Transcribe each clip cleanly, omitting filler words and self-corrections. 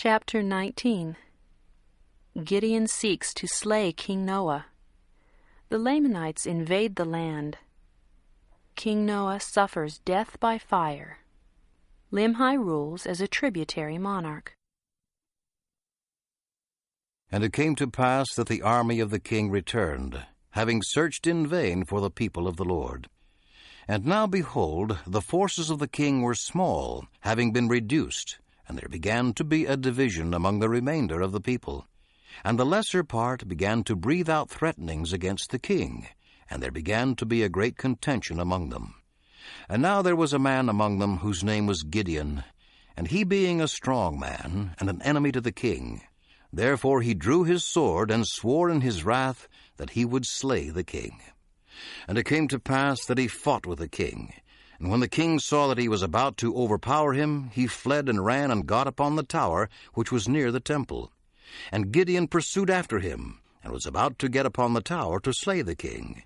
Chapter 19. Gideon seeks to slay King Noah. The Lamanites invade the land. King Noah suffers death by fire. Limhi rules as a tributary monarch. And it came to pass that the army of the king returned, having searched in vain for the people of the Lord. And now, behold, the forces of the king were small, having been reduced, and there began to be a division among the remainder of the people. And the lesser part began to breathe out threatenings against the king, and there began to be a great contention among them. And now there was a man among them whose name was Gideon, and he being a strong man, and an enemy to the king, therefore he drew his sword, and swore in his wrath that he would slay the king. And it came to pass that he fought with the king. And when the king saw that he was about to overpower him, he fled and ran and got upon the tower which was near the temple. And Gideon pursued after him, and was about to get upon the tower to slay the king.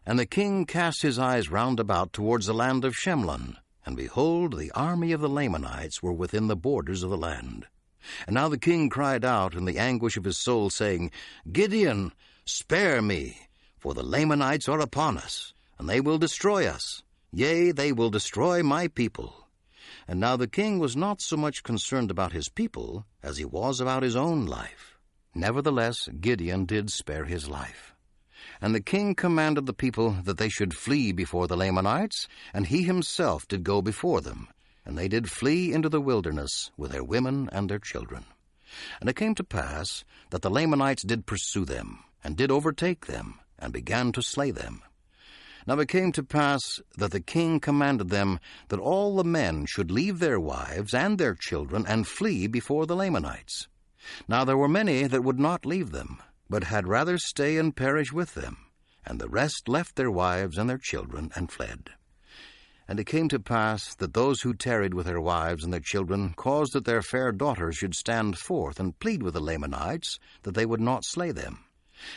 And the king cast his eyes round about towards the land of Shemlon, and behold, the army of the Lamanites were within the borders of the land. And now the king cried out in the anguish of his soul, saying, Gideon, spare me, for the Lamanites are upon us, and they will destroy us. Yea, they will destroy my people. And now the king was not so much concerned about his people as he was about his own life. Nevertheless, Gideon did spare his life. And the king commanded the people that they should flee before the Lamanites, and he himself did go before them. And they did flee into the wilderness with their women and their children. And it came to pass that the Lamanites did pursue them, and did overtake them, and began to slay them. Now it came to pass that the king commanded them that all the men should leave their wives and their children, and flee before the Lamanites. Now there were many that would not leave them, but had rather stay and perish with them. And the rest left their wives and their children, and fled. And it came to pass that those who tarried with their wives and their children caused that their fair daughters should stand forth and plead with the Lamanites that they would not slay them.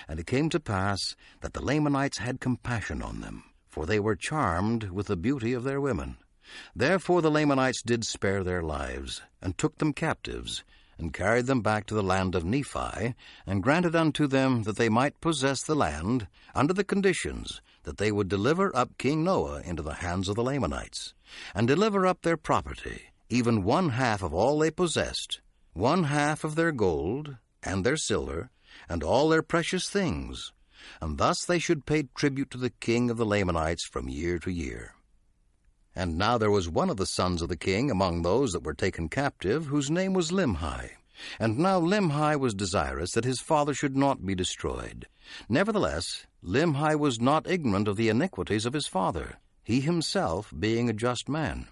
And it came to pass that the Lamanites had compassion on them, for they were charmed with the beauty of their women. Therefore the Lamanites did spare their lives, and took them captives, and carried them back to the land of Nephi, and granted unto them that they might possess the land, under the conditions that they would deliver up King Noah into the hands of the Lamanites, and deliver up their property, even 1/2 of all they possessed, 1/2 of their gold, and their silver, and all their precious things, and thus they should pay tribute to the king of the Lamanites from year to year. And now there was one of the sons of the king among those that were taken captive, whose name was Limhi. And now Limhi was desirous that his father should not be destroyed. Nevertheless, Limhi was not ignorant of the iniquities of his father, he himself being a just man.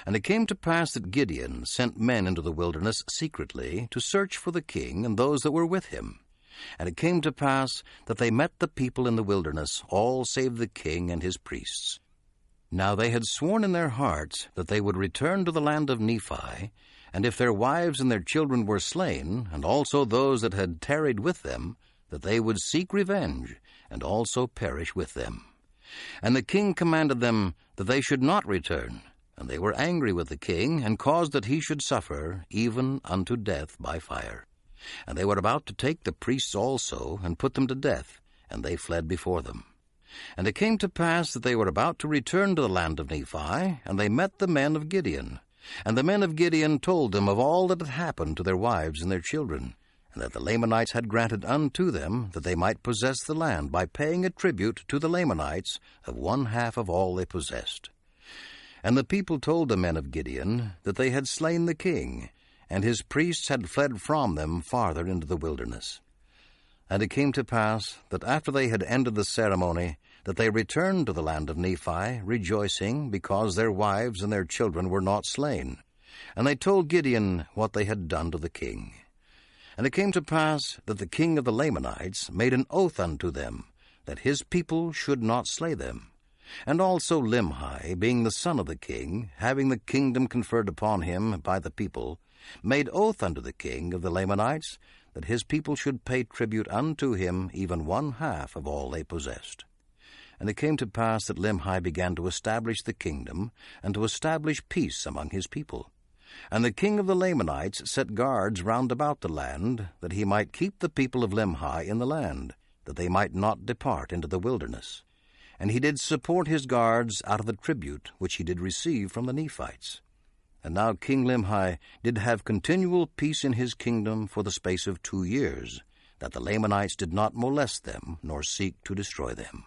And it came to pass that Gideon sent men into the wilderness secretly to search for the king and those that were with him. And it came to pass that they met the people in the wilderness, all save the king and his priests. Now they had sworn in their hearts that they would return to the land of Nephi, and if their wives and their children were slain, and also those that had tarried with them, that they would seek revenge, and also perish with them. And the king commanded them that they should not return, and they were angry with the king, and caused that he should suffer even unto death by fire. And they were about to take the priests also, and put them to death, and they fled before them. And it came to pass that they were about to return to the land of Nephi, and they met the men of Gideon. And the men of Gideon told them of all that had happened to their wives and their children, and that the Lamanites had granted unto them that they might possess the land by paying a tribute to the Lamanites of 1/2 of all they possessed. And the people told the men of Gideon that they had slain the king, and his priests had fled from them farther into the wilderness. And it came to pass that after they had ended the ceremony, that they returned to the land of Nephi, rejoicing, because their wives and their children were not slain. And they told Gideon what they had done to the king. And it came to pass that the king of the Lamanites made an oath unto them, that his people should not slay them. And also Limhi, being the son of the king, having the kingdom conferred upon him by the people, made oath unto the king of the Lamanites, that his people should pay tribute unto him even 1/2 of all they possessed. And it came to pass that Limhi began to establish the kingdom, and to establish peace among his people. And the king of the Lamanites set guards round about the land, that he might keep the people of Limhi in the land, that they might not depart into the wilderness. And he did support his guards out of the tribute which he did receive from the Nephites. And now King Limhi did have continual peace in his kingdom for the space of 2 years, that the Lamanites did not molest them, nor seek to destroy them.